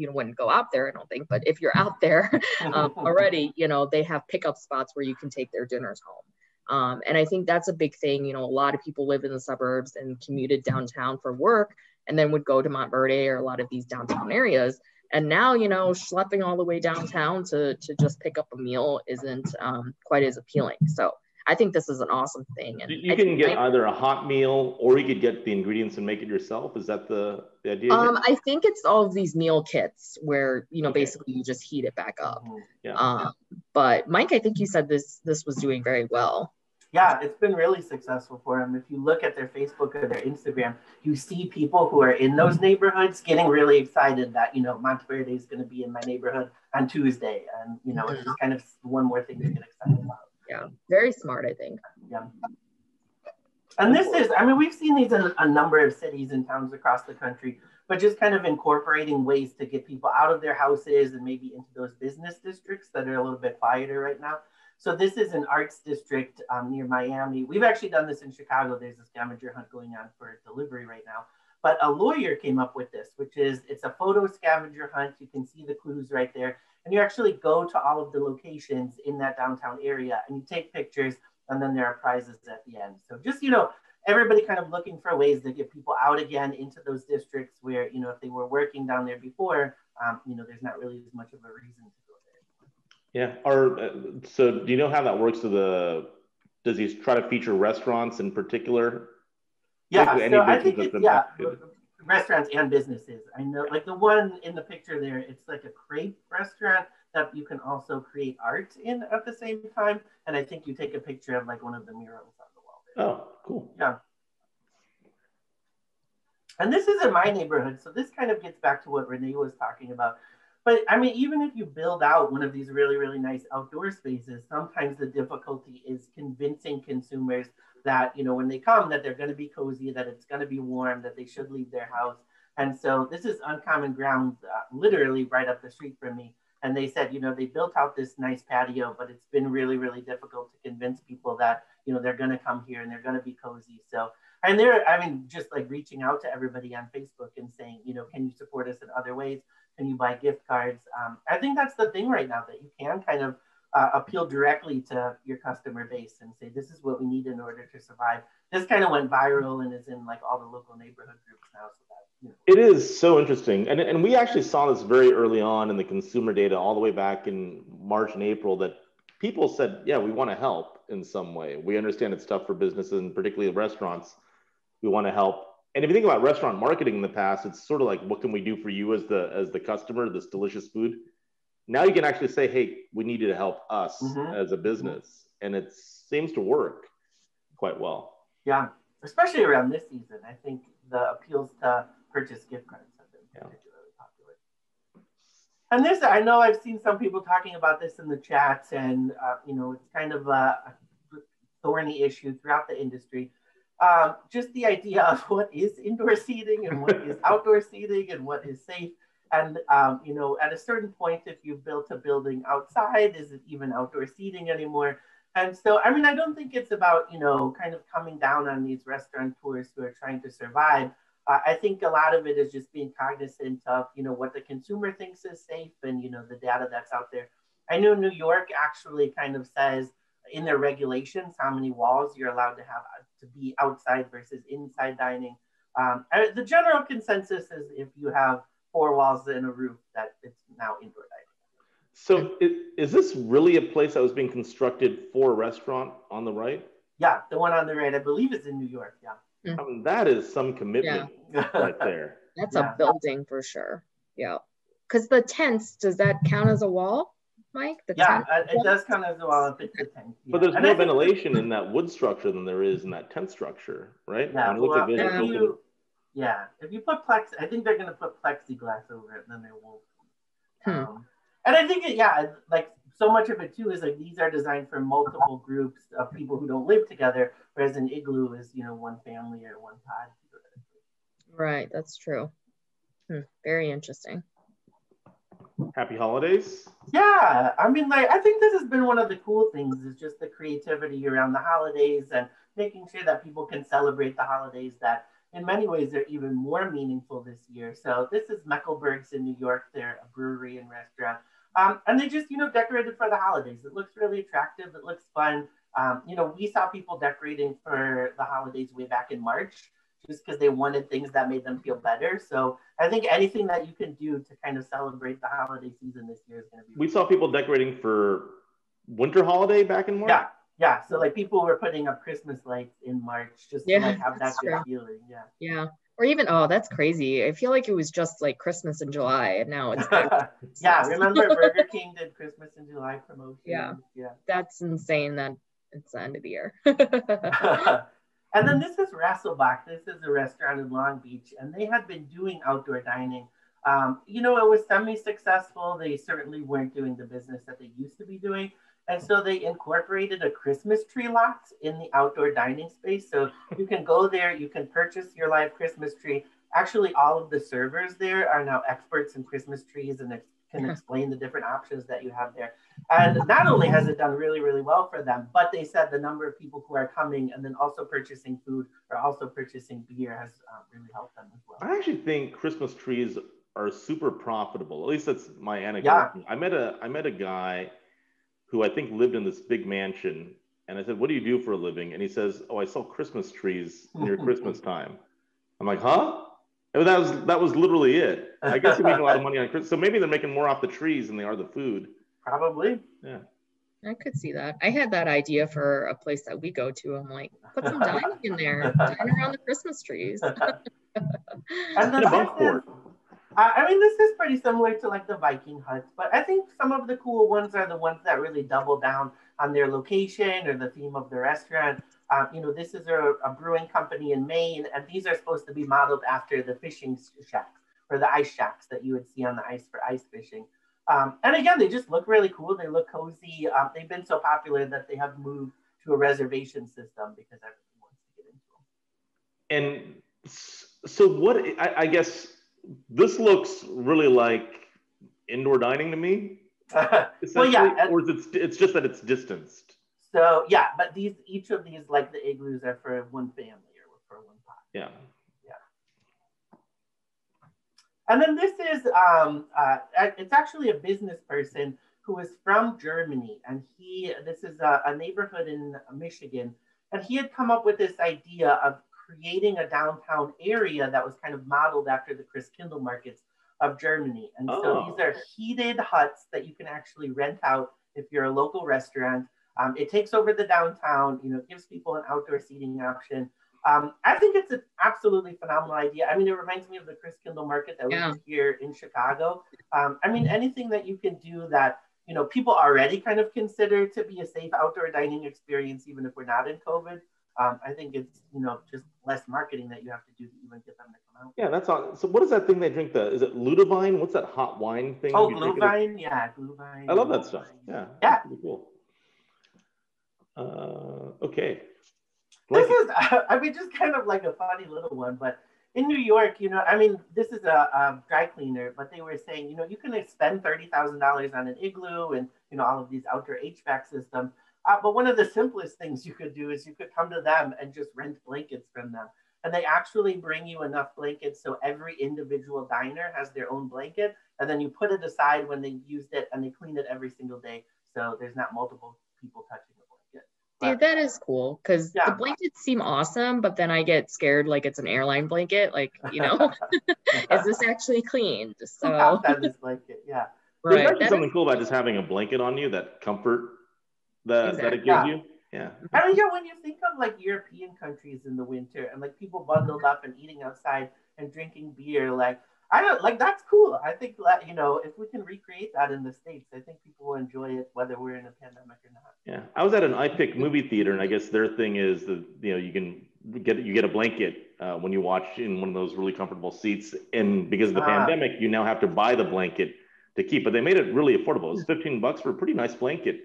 you wouldn't go out there, I don't think, but if you're out there already, you know, they have pickup spots where you can take their dinners home. And I think that's a big thing. You know, a lot of people live in the suburbs and commuted downtown for work and then would go to Montverde or a lot of these downtown areas. And now, you know, schlepping all the way downtown to just pick up a meal isn't quite as appealing. So I think this is an awesome thing. And you can get either a hot meal or you could get the ingredients and make it yourself. Is that the idea? I think it's all of these meal kits where, you know, basically you just heat it back up. Yeah. But Mike, I think you said this was doing very well. Yeah, it's been really successful for them. If you look at their Facebook or their Instagram, you see people who are in those neighborhoods getting really excited that, you know, Montverde is going to be in my neighborhood on Tuesday. And, you know, it's just kind of one more thing to get excited about. Yeah, very smart, I think. Yeah. And this is, I mean, we've seen these in a number of cities and towns across the country, but just kind of incorporating ways to get people out of their houses and maybe into those business districts that are a little bit quieter right now. So this is an arts district near Miami. We've actually done this in Chicago. There's a scavenger hunt going on for delivery right now. But a lawyer came up with this, which is it's a photo scavenger hunt. You can see the clues right there. And you actually go to all of the locations in that downtown area and you take pictures and then there are prizes at the end. So just, you know, everybody kind of looking for ways to get people out again into those districts where, you know, if they were working down there before, you know, there's not really as much of a reason to go there. Yeah. So do you know how that works does he try to feature restaurants in particular? Yeah, so I think it's, restaurants and businesses. I know, like the one in the picture there, it's like a crepe restaurant that you can also create art in at the same time. And I think you take a picture of like one of the murals on the wall there. Oh, cool. Yeah. And this is in my neighborhood. So this kind of gets back to what Renee was talking about. But I mean, even if you build out one of these really, really nice outdoor spaces, sometimes the difficulty is convincing consumers that, you know, when they come, that they're going to be cozy, that it's going to be warm, that they should leave their house. And so this is Uncommon Ground, literally right up the street from me. And they said, you know, they built out this nice patio, but it's been really, really difficult to convince people that, you know, they're going to come here and they're going to be cozy. So, and just like reaching out to everybody on Facebook and saying, you know, can you support us in other ways? Can you buy gift cards? I think that's the thing right now, that you can kind of appeal directly to your customer base and say, this is what we need in order to survive. This kind of went viral and is in like all the local neighborhood groups now. So that, you know. It is so interesting. And we actually saw this very early on in the consumer data all the way back in March and April that people said, yeah, we want to help in some way. We understand it's tough for businesses and particularly restaurants. We want to help. And if you think about restaurant marketing in the past, it's sort of like, what can we do for you as the customer, this delicious food? Now you can actually say, hey, we need you to help us as a business. And it seems to work quite well. Yeah, especially around this season. I think the appeals to purchase gift cards have been particularly popular. And this, I know I've seen some people talking about this in the chats, and you know, it's kind of a thorny issue throughout the industry. Just the idea of what is indoor seating and what is outdoor seating and what is safe. And, you know, at a certain point, if you've built a building outside, is it even outdoor seating anymore? And so, I mean, I don't think it's about, you know, kind of coming down on these restaurateurs who are trying to survive. I think a lot of it is just being cognizant of, you know, what the consumer thinks is safe and, you know, the data that's out there. I know New York actually kind of says in their regulations how many walls you're allowed to have to be outside versus inside dining. The general consensus is if you have 4 walls and a roof, that it's now indoor dining. So is this really a place that was being constructed for a restaurant on the right? Yeah, the one on the right, I believe is in New York, yeah. I mean, that is some commitment right there. That's a building for sure. Yeah. Because the tents, does that count as a wall, Mike? It does count as a wall if it's a tent. Yeah. But there's more ventilation in that wood structure than there is in that tent structure, right? Yeah, if you put I think they're going to put plexiglass over it, and then they won't. And I think, like so much of it too is like these are designed for multiple groups of people who don't live together, whereas an igloo is, you know, one family or one pod. Right, that's true. Very interesting. Happy holidays. Yeah, I mean, like, I think this has been one of the cool things is just the creativity around the holidays and making sure that people can celebrate the holidays that in many ways they're even more meaningful this year. So this is Meckelberg's in New York. They're a brewery and restaurant. And they just, you know, decorated for the holidays. It looks really attractive. It looks fun. You know, we saw people decorating for the holidays way back in March, just because they wanted things that made them feel better. So I think anything that you can do to kind of celebrate the holiday season this year is going to be. We saw people decorating for winter holiday back in March. Yeah. So like people were putting up Christmas lights in March just to like have that good feeling. Yeah. Or even, that's crazy. I feel like it was just like Christmas in July, and now it's remember Burger King did Christmas in July promotion. Yeah. That's insane that it's the end of the year. And then this is Rasselbach. This is a restaurant in Long Beach, and they had been doing outdoor dining. You know, it was semi-successful. They certainly weren't doing the business that they used to be doing. And so they incorporated a Christmas tree lot in the outdoor dining space. So you can go there, you can purchase your live Christmas tree. Actually, all of the servers there are now experts in Christmas trees and can explain the different options that you have there. And not only has it done really, really well for them, but they said the number of people who are coming and then also purchasing food or also purchasing beer has really helped them as well. I actually think Christmas trees are super profitable. At least that's my anecdote. Yeah. I met a guy who I think lived in this big mansion. And I said, what do you do for a living? And he says, oh, I sell Christmas trees near Christmas time. I'm like, huh? And that was literally it. I guess he made a lot of money on Christmas. So maybe they're making more off the trees than they are the food. Probably. Yeah. I could see that. I had that idea for a place that we go to. I'm like, put some dining in there, dine around the Christmas trees. And then I mean, this is pretty similar to like the Viking huts, but I think some of the cool ones are the ones that really double down on their location or the theme of the restaurant. You know, this is a brewing company in Maine, and these are supposed to be modeled after the fishing shacks or the ice shacks that you would see on the ice for ice fishing. And again, they just look really cool. They look cozy. They've been so popular that they have moved to a reservation system because everyone wants to get into them. And so what, I guess this looks really like indoor dining to me. Well, yeah. Or it's just that it's distanced. So yeah, but each of these, like the igloos, are for one family or for one pot. Yeah. And then this is, it's actually a business person who is from Germany. And this is a neighborhood in Michigan. And he had come up with this idea of creating a downtown area that was kind of modeled after the Christkindl markets of Germany. And so these are heated huts that you can actually rent out if you're a local restaurant. It takes over the downtown, you know, gives people an outdoor seating option. I think it's an absolutely phenomenal idea. I mean, it reminds me of the Chris Kindle Market that we did here in Chicago. I mean, anything that you can do that, you know, people already kind of consider to be a safe outdoor dining experience, even if we're not in COVID. I think it's, you know, just less marketing that you have to do to even get them to come out. Yeah, that's on. So what is that thing they drink? Is it Ludovine? What's that hot wine thing? Oh, Glühwein. Yeah, Glühwein. I love that stuff. Yeah. Yeah. Pretty cool. Okay. This is, I mean, just kind of like a funny little one, but in New York, you know, I mean, this is a dry cleaner, but they were saying, you know, you can spend $30,000 on an igloo and, you know, all of these outdoor HVAC systems. But one of the simplest things you could do is you could come to them and just rent blankets from them. And they actually bring you enough blankets so every individual diner has their own blanket. And then you put it aside when they used it and they clean it every single day. So there's not multiple people touching the blanket. Dude, that is cool because the blankets seem awesome, but then I get scared like it's an airline blanket. Like, you know, is this actually clean? So that is blanket, yeah. There's actually something cool about just having a blanket on you, that comfort that it gives you. Yeah. I mean, yeah, when you think of like European countries in the winter and like people bundled up and eating outside and drinking beer, like I don't like that's cool. I think that, you know, if we can recreate that in the States, I think people will enjoy it whether we're in a pandemic or not. Yeah, I was at an iPic movie theater, and I guess their thing is that, you know, you can get a blanket when you watch in one of those really comfortable seats, and because of the pandemic, you now have to buy the blanket to keep. But they made it really affordable. It was $15 for a pretty nice blanket.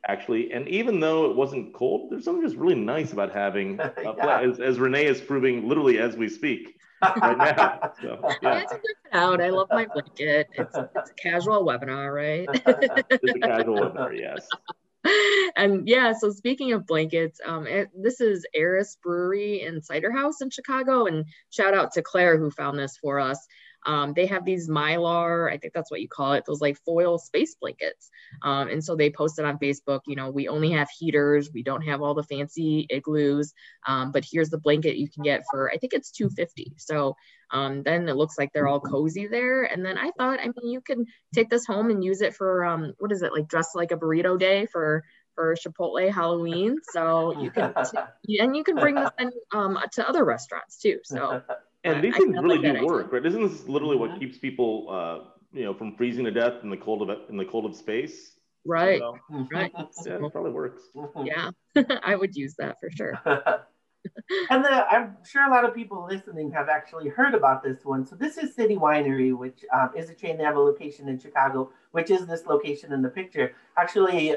Actually, and even though it wasn't cold, there's something just really nice about having as Renee is proving literally as we speak right now. So, it's a good out. I love my blanket. It's a casual webinar, right? It's a casual webinar, yes. And yeah, so speaking of blankets, this is Eris Brewery and Cider House in Chicago, and shout out to Claire who found this for us. They have these Mylar, I think that's what you call it, those like foil space blankets. And so they posted on Facebook, you know, we only have heaters, we don't have all the fancy igloos, but here's the blanket you can get for, I think it's $250. So then it looks like they're all cozy there. And then I thought, I mean, you can take this home and use it for, what is it, like dress like a burrito day for Chipotle Halloween. So you can, and you can bring this in, to other restaurants too. So. And these things really do work, right? Isn't this literally what keeps people, you know, from freezing to death in the cold of space? Right. So, right. Yeah, it probably works. Yeah, I would use that for sure. And I'm sure a lot of people listening have actually heard about this one. So this is City Winery, which is a chain. They have a location in Chicago, which is this location in the picture. Actually,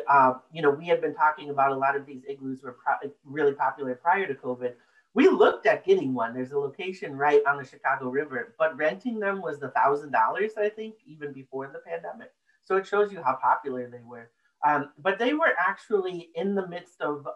you know, we had been talking about a lot of these igloos were really popular prior to COVID. We looked at getting one. There's a location right on the Chicago River, but renting them was $1,000, I think, even before the pandemic. So it shows you how popular they were. But they were actually in the midst of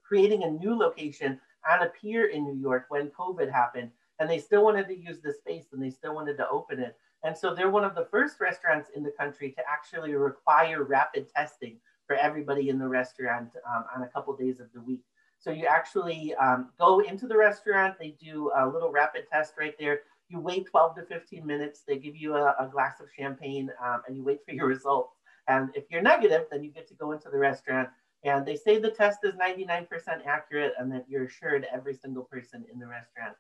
creating a new location on a pier in New York when COVID happened, and they still wanted to use the space and they still wanted to open it. And so they're one of the first restaurants in the country to actually require rapid testing for everybody in the restaurant on a couple days of the week. So you actually go into the restaurant, they do a little rapid test right there. You wait 12 to 15 minutes, they give you a glass of champagne and you wait for your results. And if you're negative, then you get to go into the restaurant. And they say the test is 99% accurate and that you're assured every single person in the restaurant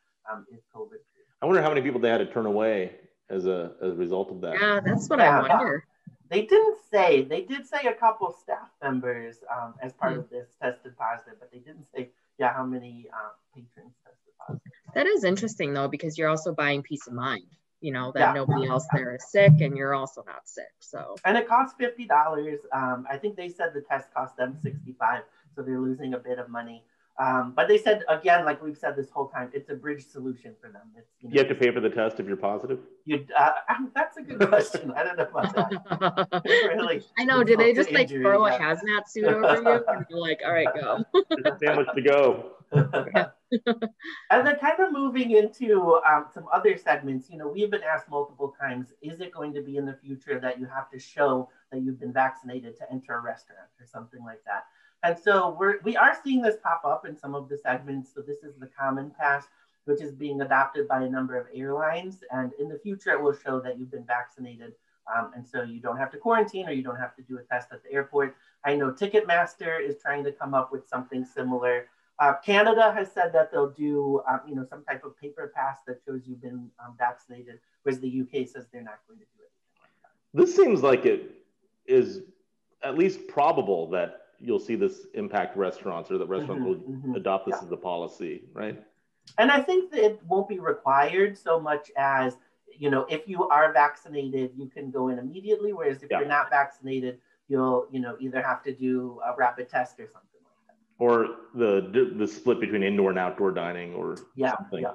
is COVID. I wonder how many people they had to turn away as a result of that. Yeah, that's what I wonder. They didn't say. They did say a couple staff members as part of this tested positive, but they didn't say, how many patrons tested positive. That is interesting, though, because you're also buying peace of mind, you know, that nobody else there is sick and you're also not sick. So. And it costs $50. I think they said the test cost them $65, so they're losing a bit of money. But they said, again, like we've said this whole time, it's a bridge solution for them. It's, you have to pay for the test if you're positive? That's a good question. I don't know about that. Really, I know. Do they just like throw a hazmat suit over you and you're like, all right, go? There's sandwich to go. And then kind of moving into some other segments, you know, we've been asked multiple times, is it going to be in the future that you have to show that you've been vaccinated to enter a restaurant or something like that? And so we are seeing this pop up in some of the segments. So this is the Common Pass, which is being adopted by a number of airlines. And in the future, it will show that you've been vaccinated. And so you don't have to quarantine or you don't have to do a test at the airport. I know Ticketmaster is trying to come up with something similar. Canada has said that they'll do, some type of paper pass that shows you've been vaccinated, whereas the UK says they're not going to do anything like that. This seems like it is at least probable that you'll see this impact restaurants, or that restaurants will adopt this as a policy, right? And I think that it won't be required so much as, if you are vaccinated, you can go in immediately, whereas if you're not vaccinated, you'll, either have to do a rapid test or something. Or the split between indoor and outdoor dining, or something. Yeah.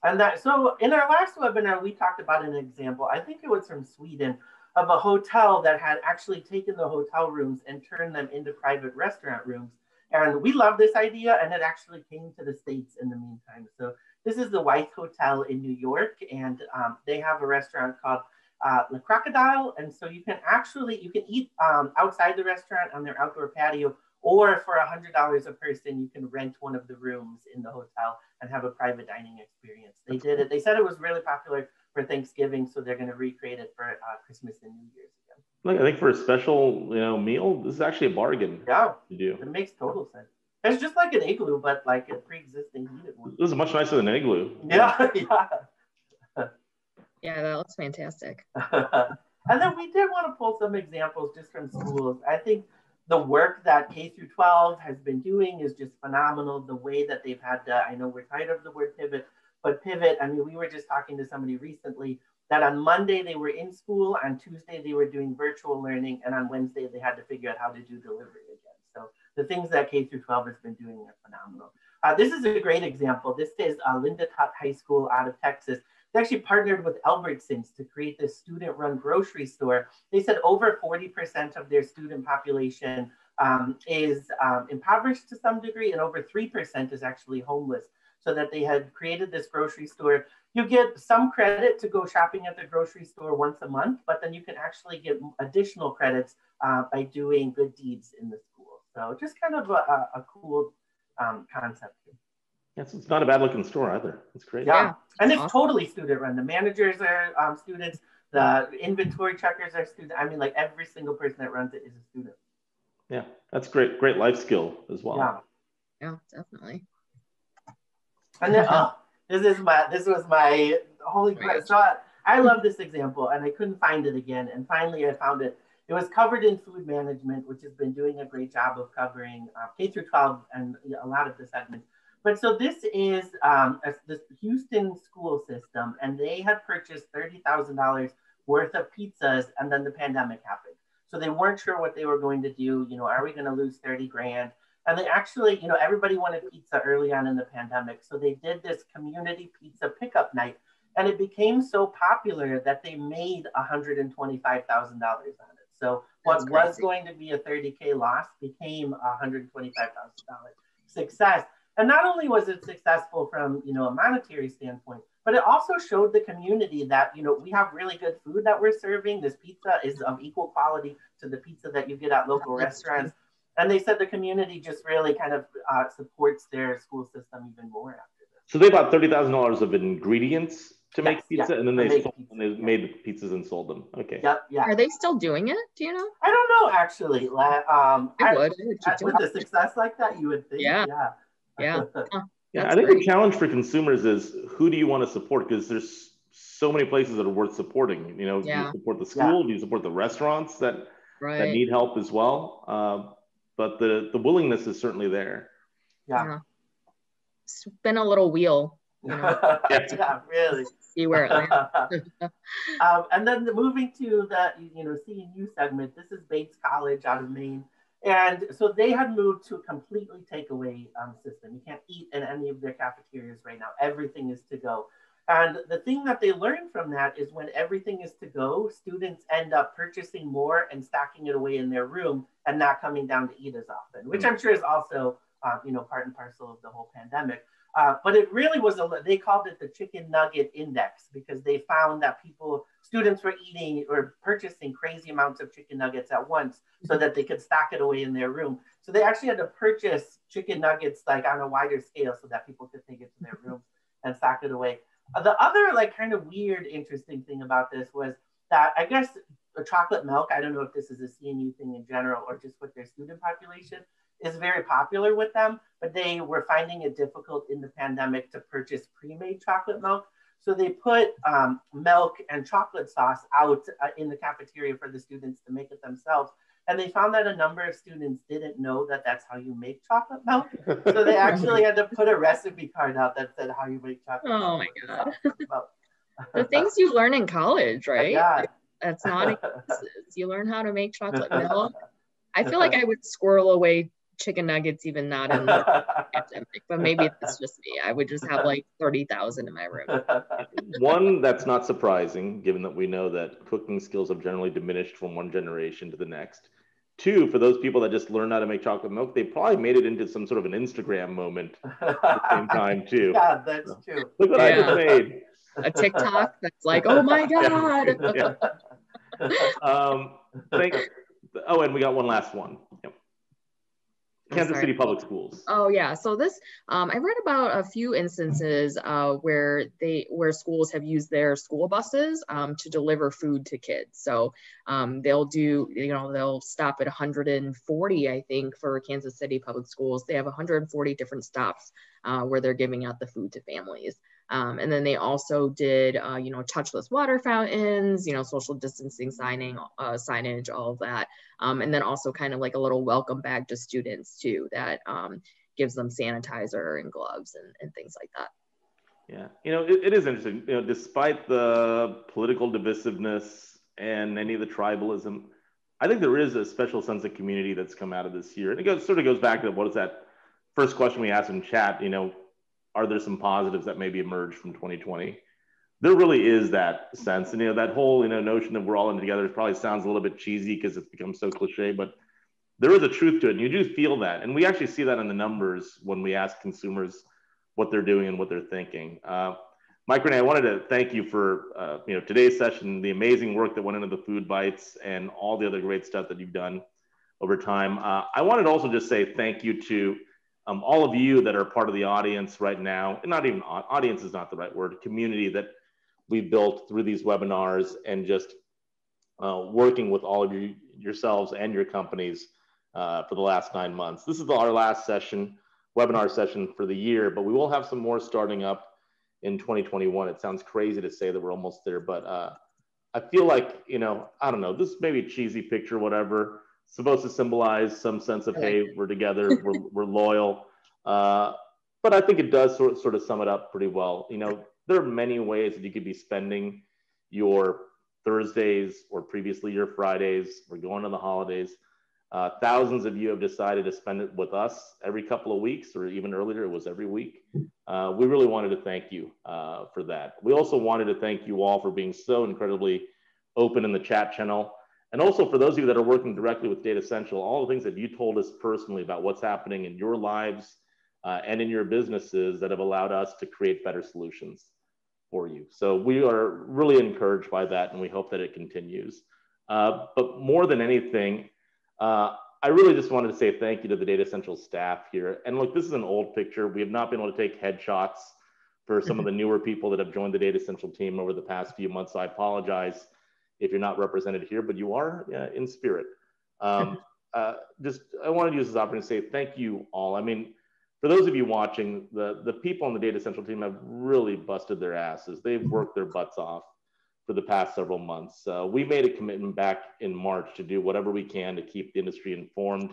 And so in our last webinar, we talked about an example, I think it was from Sweden, of a hotel that had actually taken the hotel rooms and turned them into private restaurant rooms. And we love this idea, and it actually came to the States in the meantime. So this is the White Hotel in New York, and they have a restaurant called Le Crocodile. And so you can eat outside the restaurant on their outdoor patio, or for $100 a person, you can rent one of the rooms in the hotel and have a private dining experience. They did it. They said it was really popular for Thanksgiving, so they're going to recreate it for Christmas and New Year's again. Look, I think for a special meal, this is actually a bargain. Yeah, to do. It makes total sense. It's just like an igloo, but like a pre-existing heated one. This is much nicer than an igloo. Yeah. Yeah, that looks fantastic. And then we did want to pull some examples just from schools. I think the work that K through 12 has been doing is just phenomenal. The way that they've had, I know we're tired of the word pivot, but pivot, I mean, we were just talking to somebody recently that on Monday they were in school, on Tuesday they were doing virtual learning, and on Wednesday they had to figure out how to do delivery again. So the things that K through 12 has been doing are phenomenal. This is a great example. This is Linda Tutt High School out of Texas. They actually partnered with Albertsons to create this student-run grocery store. They said over 40% of their student population is impoverished to some degree, and over 3% is actually homeless. So that they had created this grocery store. You get some credit to go shopping at the grocery store once a month, but then you can actually get additional credits by doing good deeds in the school. So just kind of a cool concept. Yes, it's not a bad looking store either. It's great. Yeah, and it's totally student run. The managers are students. The inventory checkers are students. I mean, like every single person that runs it is a student. Yeah, that's great. Great life skill as well. Yeah, definitely. And then, this was my holy grail. So I love this example, and I couldn't find it again. And finally, I found it. It was covered in food management, which has been doing a great job of covering K through 12 and a lot of the segments. But so this is this Houston school system, and they had purchased $30,000 worth of pizzas, and then the pandemic happened. So they weren't sure what they were going to do. Are we going to lose 30 grand? And they actually, everybody wanted pizza early on in the pandemic. So they did this community pizza pickup night, and it became so popular that they made $125,000 on it. So what was going to be a $30K loss became a $125,000 success. And not only was it successful from, a monetary standpoint, but it also showed the community that, we have really good food that we're serving. This pizza is of equal quality to the pizza that you get at local restaurants. And they said the community just really kind of supports their school system even more after this. So they bought $30,000 of ingredients to make pizza, and then they made the pizzas and sold them. Okay. Yep. Yeah. Are they still doing it? Do you know? I don't know, actually. I would with a success like that, you would think. Yeah. Yeah, I think the challenge for consumers is, who do you want to support? Because there's so many places that are worth supporting. You support the school, you support the restaurants that need help as well. But the willingness is certainly there. Yeah. Spin a little wheel. Yeah, really. See where it lands. And then moving to the C&U segment, this is Bates College out of Maine. And so they had moved to a completely takeaway system. You can't eat in any of their cafeterias right now. Everything is to go. And the thing that they learned from that is, when everything is to go, students end up purchasing more and stocking it away in their room and not coming down to eat as often, which I'm sure is also, part and parcel of the whole pandemic. But it really was, they called it the chicken nugget index, because they found that students were eating or purchasing crazy amounts of chicken nuggets at once so that they could stock it away in their room. So they actually had to purchase chicken nuggets like on a wider scale so that people could take it to their rooms and stock it away. The other kind of weird, interesting thing about this was that, I guess, the chocolate milk, I don't know if this is a C&U thing in general or just with their student population, is very popular with them, but they were finding it difficult in the pandemic to purchase pre-made chocolate milk. So they put milk and chocolate sauce out in the cafeteria for the students to make it themselves. And they found that a number of students didn't know that that's how you make chocolate milk. So they actually had to put a recipe card out that said how you make chocolate milk. Oh my God. The things you learn in college, right? Yeah. That's not you learn how to make chocolate milk. I feel like I would squirrel away chicken nuggets, even not in the pandemic, but maybe it's just me. I would just have like 30,000 in my room. One, that's not surprising, given that we know that cooking skills have generally diminished from one generation to the next. Two, for those people that just learned how to make chocolate milk, they probably made it into some sort of an Instagram moment at the same time too. Yeah, that's true. Look what I just made. A TikTok that's like, oh my God. Oh, and we got one last one. Yep. Kansas City Public Schools. Oh yeah, so this I read about a few instances where schools have used their school buses to deliver food to kids. So they'll do, they'll stop at 140, I think, for Kansas City Public Schools. They have 140 different stops where they're giving out the food to families. And then they also did, touchless water fountains, social distancing signage, all of that. And then also kind of like a little welcome bag to students too, that gives them sanitizer and gloves and things like that. Yeah, it is interesting, despite the political divisiveness and any of the tribalism, I think there is a special sense of community that's come out of this year. And it sort of goes back to what is that first question we asked in chat, are there some positives that maybe emerged from 2020? There really is that sense. And, that whole, notion that we're all in together probably sounds a little bit cheesy because it's become so cliche, but there is a truth to it. And you do feel that. And we actually see that in the numbers when we ask consumers what they're doing and what they're thinking. Mike, Renee, I wanted to thank you for, today's session, the amazing work that went into the food bites and all the other great stuff that you've done over time. I wanted to also just say thank you to all of you that are part of the audience right now, and not even audience is not the right word, community that we built through these webinars and just working with all of you yourselves and your companies for the last 9 months. This is our last webinar session for the year, but we will have some more starting up in 2021. It sounds crazy to say that we're almost there, but I feel like, I don't know, this may be a cheesy picture, whatever, supposed to symbolize some sense of, hey, we're together, we're loyal. But I think it does sort of sum it up pretty well. There are many ways that you could be spending your Thursdays or previously your Fridays. We're going to the holidays. Thousands of you have decided to spend it with us every couple of weeks, or even earlier, it was every week. We really wanted to thank you for that. We also wanted to thank you all for being so incredibly open in the chat channel. And also for those of you that are working directly with Datassential, all the things that you told us personally about what's happening in your lives and in your businesses that have allowed us to create better solutions for you. So we are really encouraged by that, and we hope that it continues. But more than anything, I really just wanted to say thank you to the Datassential staff here. And look, this is an old picture. We have not been able to take headshots for some of the newer people that have joined the Datassential team over the past few months. So I apologize if you're not represented here, but you are in spirit. I wanted to use this opportunity to say thank you all. I mean, for those of you watching, the people on the Datassential team have really busted their asses. They've worked their butts off for the past several months. We made a commitment back in March to do whatever we can to keep the industry informed,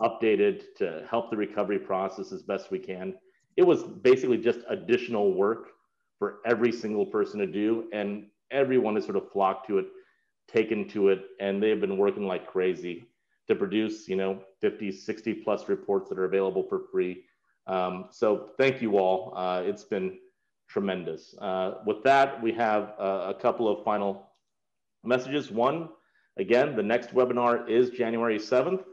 updated, to help the recovery process as best we can. It was basically just additional work for every single person to do, and everyone has sort of flocked to it, taken to it, and they've been working like crazy to produce, 50, 60 plus reports that are available for free. So thank you all. It's been tremendous. With that, we have a couple of final messages. One, again, the next webinar is January 7th.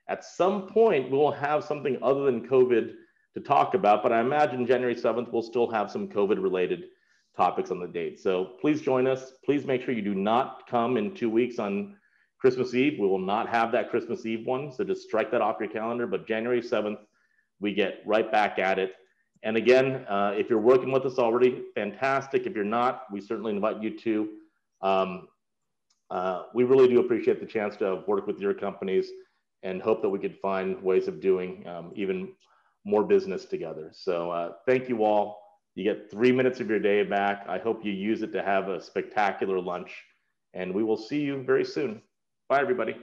At some point, we will have something other than COVID to talk about, but I imagine January 7th, we'll still have some COVID-related topics on the date. So please join us. Please make sure you do not come in 2 weeks on Christmas Eve. We will not have that Christmas Eve one, so just strike that off your calendar. But January 7th, we get right back at it. And again, if you're working with us already, fantastic. If you're not, we certainly invite you to. We really do appreciate the chance to work with your companies and hope that we could find ways of doing even more business together. So thank you all. You get 3 minutes of your day back. I hope you use it to have a spectacular lunch, and we will see you very soon. Bye, everybody.